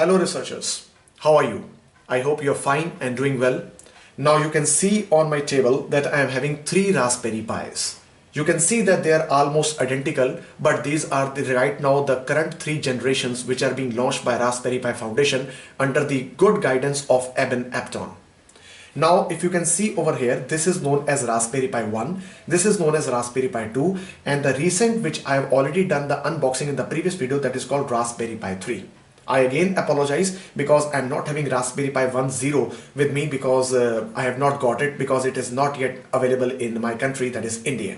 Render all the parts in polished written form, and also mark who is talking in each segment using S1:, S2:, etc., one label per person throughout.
S1: Hello researchers, how are you? I hope you're fine and doing well. Now you can see on my table that I am having 3 Raspberry Pis. You can see that they are almost identical, but these are right now the current 3 generations which are being launched by Raspberry Pi Foundation under the good guidance of Eben Apton. Now if you can see over here, this is known as Raspberry Pi 1, this is known as Raspberry Pi 2, and the recent which I have already done the unboxing in the previous video, that is called Raspberry Pi 3. I again apologize because I'm not having Raspberry Pi 1.0 with me because I have not got it because it is not yet available in my country, that is India.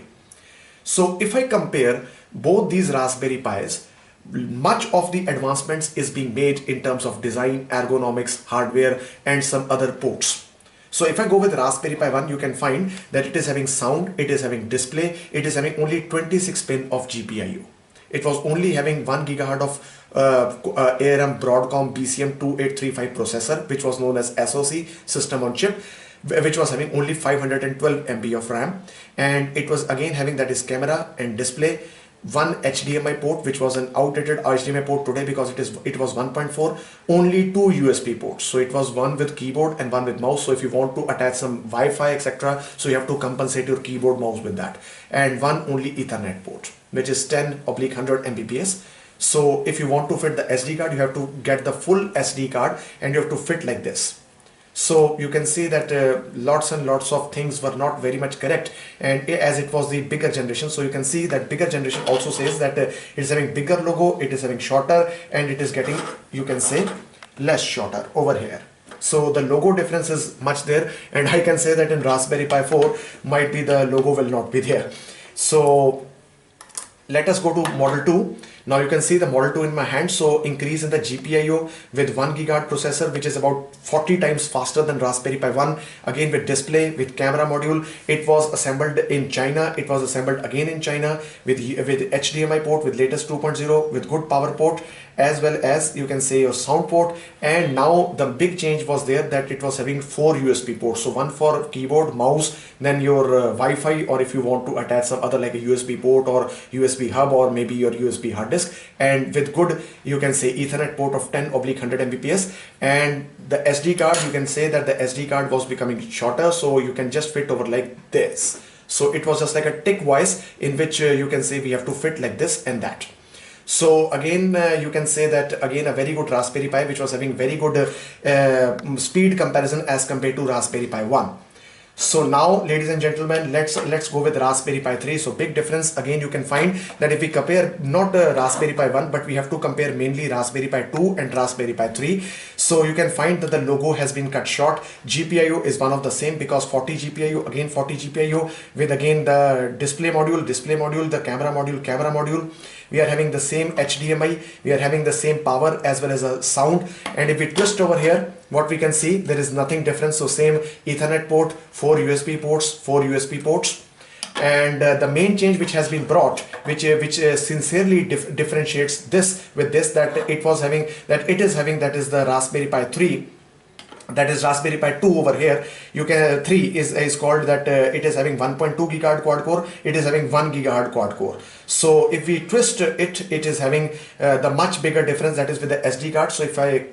S1: So if I compare both these Raspberry Pis, much of the advancements is being made in terms of design, ergonomics, hardware and some other ports. So if I go with Raspberry Pi 1, you can find that it is having sound, it is having display, it is having only 26 pin of GPIO. It was only having 1 GHz of ARM Broadcom BCM2835 processor, which was known as SoC, system on chip, which was having only 512 MB of RAM, and it was again having, that is, camera and display, one HDMI port, which was an outdated HDMI port today because it was 1.4, only 2 USB ports. So it was one with keyboard and one with mouse. So if you want to attach some Wi-Fi etc., so you have to compensate your keyboard mouse with that, and one only Ethernet port, which is 10/100 Mbps. So if you want to fit the SD card, you have to get the full SD card and you have to fit like this. So you can see that lots and lots of things were not very much correct, and as it was the bigger generation, so you can see that bigger generation also says that it is having bigger logo, it is having shorter, and it is getting, you can say, less shorter over here. So the logo difference is much there, and I can say that in Raspberry Pi 4 might be the logo will not be there. So let us go to Model 2. Now you can see the Model 2 in my hand. So increase in the GPIO with 1 GHz processor, which is about 40 times faster than Raspberry Pi 1. Again with display, with camera module. It was assembled in China. It was assembled again in China with HDMI port, with latest 2.0, with good power port, as well as you can say your sound port. And now the big change was there that it was having 4 USB ports. So one for keyboard, mouse, then your Wi-Fi, or if you want to attach some other like a USB port or USB hub or maybe your USB hard disk, and with good, you can say, Ethernet port of 10/100 Mbps. And the SD card, you can say that the SD card was becoming shorter, so you can just fit over like this. So it was just like a tick wise in which you can say we have to fit like this and that. So again you can say that again a very good Raspberry Pi which was having very good speed comparison as compared to Raspberry Pi 1. So now, ladies and gentlemen, let's go with Raspberry Pi 3. So big difference again, you can find that if we compare not Raspberry Pi 1, but we have to compare mainly Raspberry Pi 2 and Raspberry Pi 3. So you can find that the logo has been cut short. GPIO is one of the same because 40 GPIO, again 40 GPIO with again the display module, the camera module. We are having the same HDMI, we are having the same power as well as a sound. And if we twist over here, what we can see, there is nothing different. So same Ethernet port, 4 USB ports. And the main change which has been brought, which sincerely differentiates this with this, that it was having, that it is having, that is the Raspberry Pi 3. That is Raspberry Pi 2 over here. You can 3 is called that it is having 1.2 GHz quad core. It is having 1 GHz quad core. So if we twist it, it is having the much bigger difference, that is with the SD card. So if I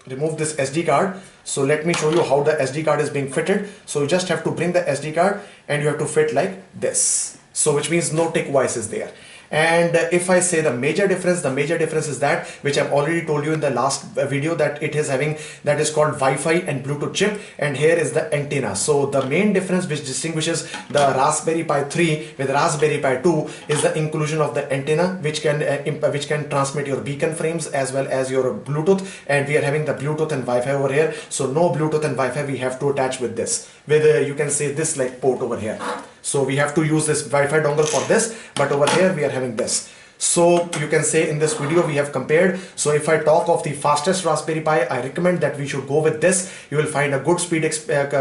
S1: remove this SD card, so let me show you how the SD card is being fitted. So you just have to bring the SD card and you have to fit like this. So which means no tick wise is there. And if I say the major difference is that which I've already told you in the last video, that it is having, that is called Wi-Fi and Bluetooth chip, and here is the antenna. So the main difference which distinguishes the Raspberry Pi 3 with Raspberry Pi 2 is the inclusion of the antenna which can transmit your beacon frames as well as your Bluetooth, and we are having the Bluetooth and Wi-Fi over here. So no Bluetooth and Wi-Fi we have to attach with this, with you can say this like port over here. So we have to use this Wi-Fi dongle for this, but over here we are having this. So you can say in this video we have compared. So if I talk of the fastest Raspberry Pi, I recommend that we should go with this. You will find a good speed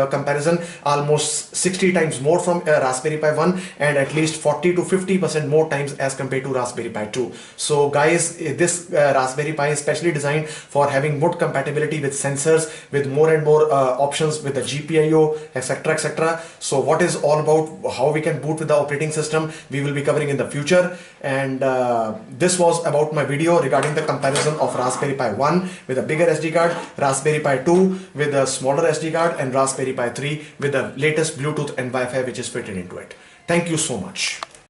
S1: comparison, almost 60 times more from Raspberry Pi 1 and at least 40 to 50% more times as compared to Raspberry Pi 2. So guys, this Raspberry Pi is specially designed for having good compatibility with sensors, with more and more options with the GPIO, etc, etc. So what is all about how we can boot with the operating system, we will be covering in the future. And this was about my video regarding the comparison of Raspberry Pi 1 with a bigger SD card, Raspberry Pi 2 with a smaller SD card, and Raspberry Pi 3 with the latest Bluetooth and Wi-Fi which is fitted into it. Thank you so much.